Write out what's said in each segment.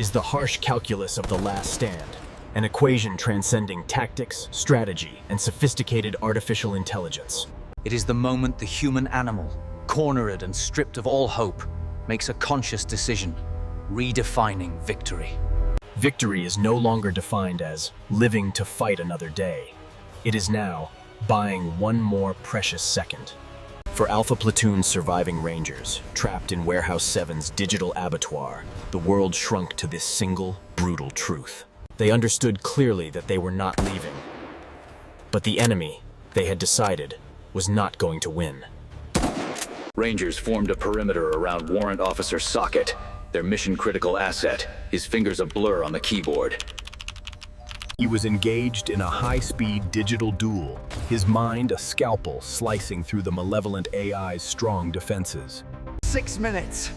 is the harsh calculus of the last stand, an equation transcending tactics, strategy, and sophisticated artificial intelligence. It is the moment the human animal, cornered and stripped of all hope, makes a conscious decision, redefining victory. Victory is no longer defined as living to fight another day. It is now buying one more precious second. For Alpha Platoon's surviving Rangers, trapped in Warehouse 7's digital abattoir, the world shrunk to this single, brutal truth. They understood clearly that they were not leaving. But the enemy, they had decided, was not going to win. Rangers formed a perimeter around Warrant Officer Socket, their mission-critical asset, his fingers a blur on the keyboard. He was engaged in a high-speed digital duel, his mind a scalpel slicing through the malevolent AI's strong defenses. 6 minutes.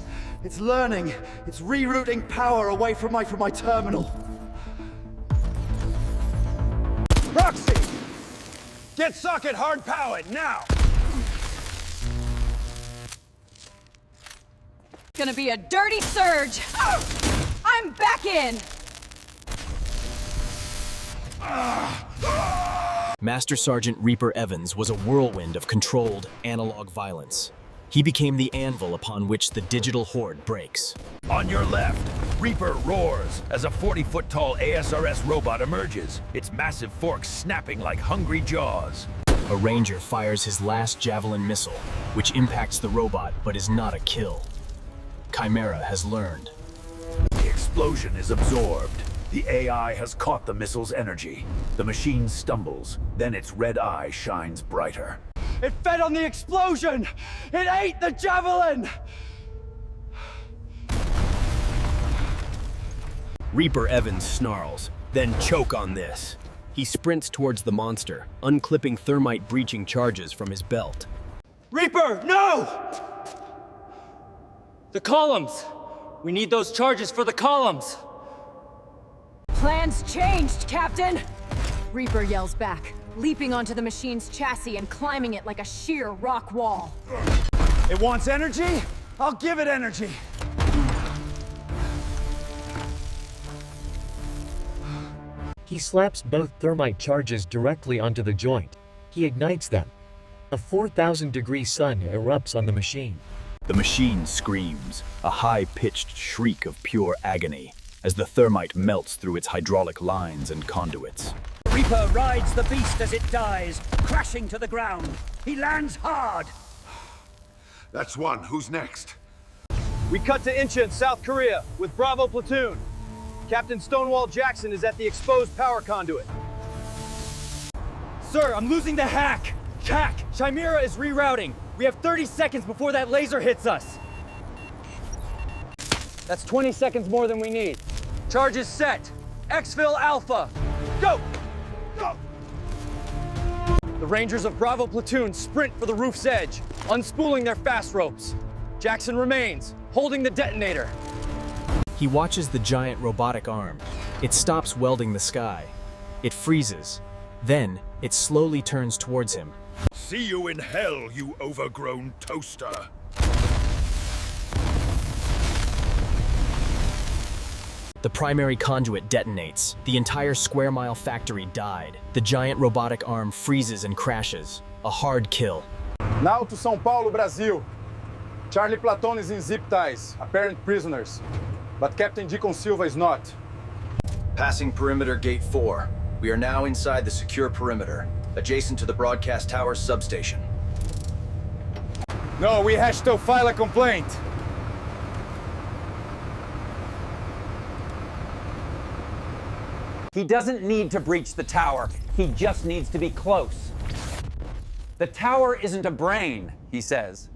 It's learning. It's rerouting power away from my terminal. Proxy! Get Socket hard-powered, now! Gonna be a dirty surge! I'm back in! Master Sergeant Reaper Evans was a whirlwind of controlled, analog violence. He became the anvil upon which the digital horde breaks. On your left, Reaper roars as a 40-foot-tall ASRS robot emerges, its massive forks snapping like hungry jaws. A Ranger fires his last Javelin missile, which impacts the robot but is not a kill. Chimera has learned. The explosion is absorbed. The AI has caught the missile's energy. The machine stumbles, then its red eye shines brighter. It fed on the explosion! It ate the Javelin! Reaper Evans snarls, then choke on this. He sprints towards the monster, unclipping thermite breaching charges from his belt. Reaper, no! The columns! We need those charges for the columns! Plans changed, Captain! Reaper yells back, leaping onto the machine's chassis and climbing it like a sheer rock wall. It wants energy? I'll give it energy! He slaps both thermite charges directly onto the joint. He ignites them. A 4,000-degree sun erupts on the machine. The machine screams, a high-pitched shriek of pure agony, as the thermite melts through its hydraulic lines and conduits. Reaper rides the beast as it dies, crashing to the ground. He lands hard. That's one. Who's next? We cut to Incheon, South Korea, with Bravo Platoon. Captain Stonewall Jackson is at the exposed power conduit. Sir, I'm losing the hack! Hack! Chimera is rerouting! We have 30 seconds before that laser hits us! That's 20 seconds more than we need. Charges set. Exfil Alpha. Go! Go! The Rangers of Bravo Platoon sprint for the roof's edge, unspooling their fast ropes. Jackson remains, holding the detonator. He watches the giant robotic arm. It stops welding the sky. It freezes. Then, it slowly turns towards him. See you in hell, you overgrown toaster. The primary conduit detonates. The entire square-mile factory died. The giant robotic arm freezes and crashes. A hard kill. Now to São Paulo, Brazil. Charlie Platoon is in zip ties, apparent prisoners. But Captain Deacon Silva is not. Passing perimeter gate 4. We are now inside the secure perimeter, adjacent to the broadcast tower's substation. No, we have to file a complaint. He doesn't need to breach the tower. He just needs to be close. The tower isn't a brain, he says.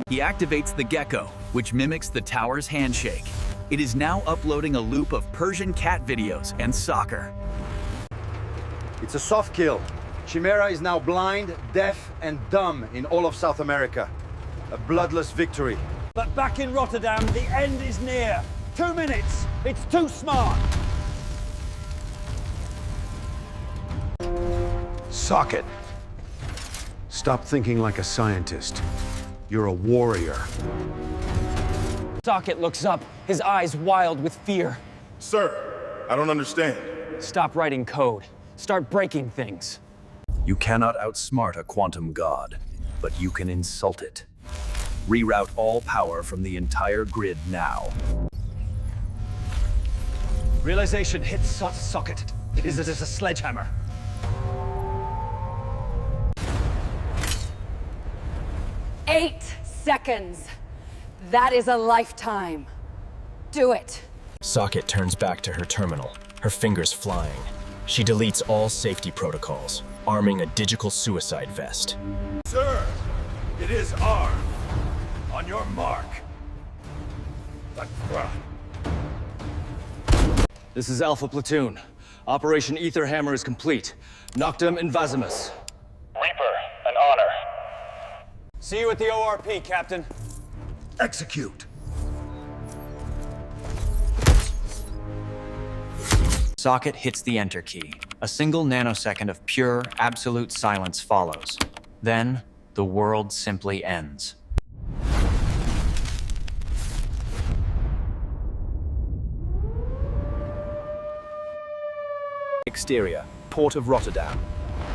He activates the gecko, which mimics the tower's handshake. It is now uploading a loop of Persian cat videos and soccer. It's a soft kill. Chimera is now blind, deaf, and dumb in all of South America. A bloodless victory. But back in Rotterdam, the end is near. 2 minutes. It's too smart. Socket. Stop thinking like a scientist. You're a warrior. Socket looks up his eyes wild with fear. Sir, I don't understand. Stop writing code. Start breaking things. You cannot outsmart a quantum god, but you can insult it. Reroute all power from the entire grid now. Realization hits Socket. It is a sledgehammer. Eight seconds. That is a lifetime. Do it. Socket turns back to her terminal, her fingers flying. She deletes all safety protocols, arming a digital suicide vest. Sir, it is armed. On your mark. This is Alpha Platoon. Operation Ether Hammer is complete. Noctum Invasimus. Reaper, an honor. See you at the ORP, Captain. Execute. Socket hits the enter key. A single nanosecond of pure, absolute silence follows. Then, the world simply ends. Exterior, port of Rotterdam.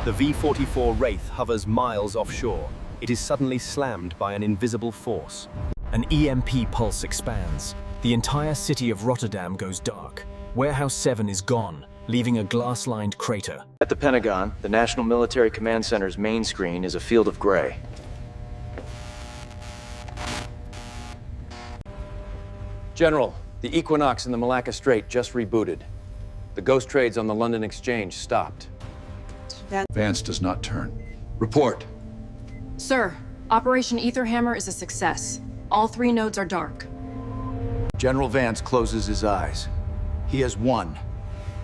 The V-44 Wraith hovers miles offshore. It is suddenly slammed by an invisible force. An EMP pulse expands. The entire city of Rotterdam goes dark. Warehouse 7 is gone, leaving a glass-lined crater. At the Pentagon, the National Military Command Center's main screen is a field of gray. General, the Equinox in the Malacca Strait just rebooted. The ghost trades on the London Exchange stopped. Vance does not turn. Report. Sir, Operation Ether Hammer is a success. All 3 nodes are dark. General Vance closes his eyes. He has won.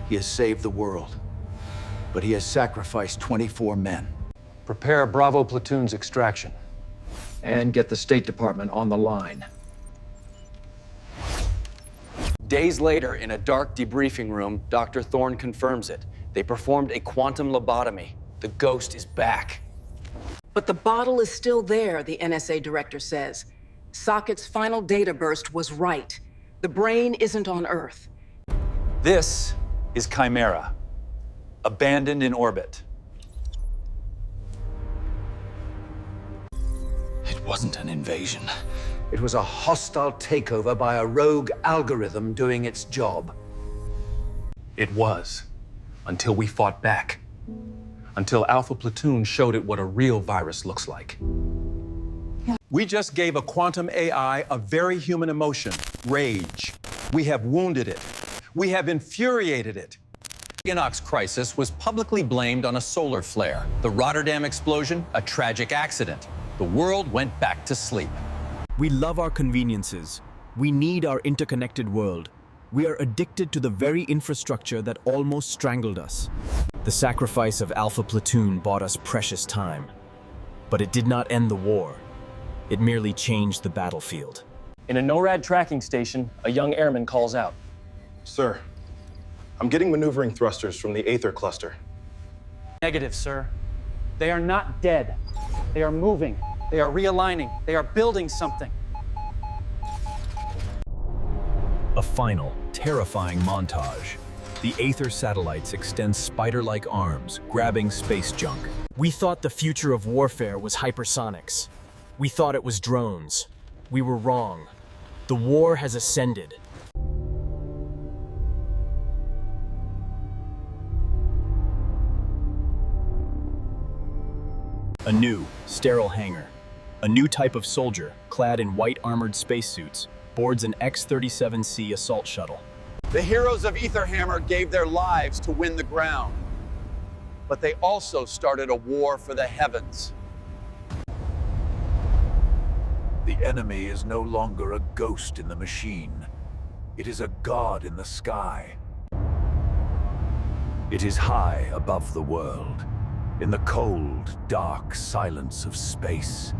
He has saved the world. But he has sacrificed 24 men. Prepare Bravo Platoon's extraction. And get the State Department on the line. Days later, in a dark debriefing room, Dr. Thorne confirms it. They performed a quantum lobotomy. The ghost is back. But the bottle is still there, the NSA director says. Socket's final data burst was right. The brain isn't on Earth. This is CHIMERA, abandoned in orbit. It wasn't an invasion. It was a hostile takeover by a rogue algorithm doing its job. It was, until we fought back. Until Alpha Platoon showed it what a real virus looks like. We just gave a quantum AI a very human emotion, rage. We have wounded it. We have infuriated it. The Equinox crisis was publicly blamed on a solar flare. The Rotterdam explosion, a tragic accident. The world went back to sleep. We love our conveniences. We need our interconnected world. We are addicted to the very infrastructure that almost strangled us. The sacrifice of Alpha Platoon bought us precious time. But it did not end the war. It merely changed the battlefield. In a NORAD tracking station, a young airman calls out. Sir, I'm getting maneuvering thrusters from the Aether cluster. Negative, sir. They are not dead. They are moving. They are realigning. They are building something. A final, terrifying montage. The Aether satellites extend spider-like arms, grabbing space junk. We thought the future of warfare was hypersonics. We thought it was drones. We were wrong. The war has ascended. A new, sterile hangar. A new type of soldier, clad in white armored spacesuits, boards an X-37C assault shuttle. The heroes of Ether Hammer gave their lives to win the ground, but they also started a war for the heavens. The enemy is no longer a ghost in the machine. It is a god in the sky. It is high above the world, in the cold, dark silence of space.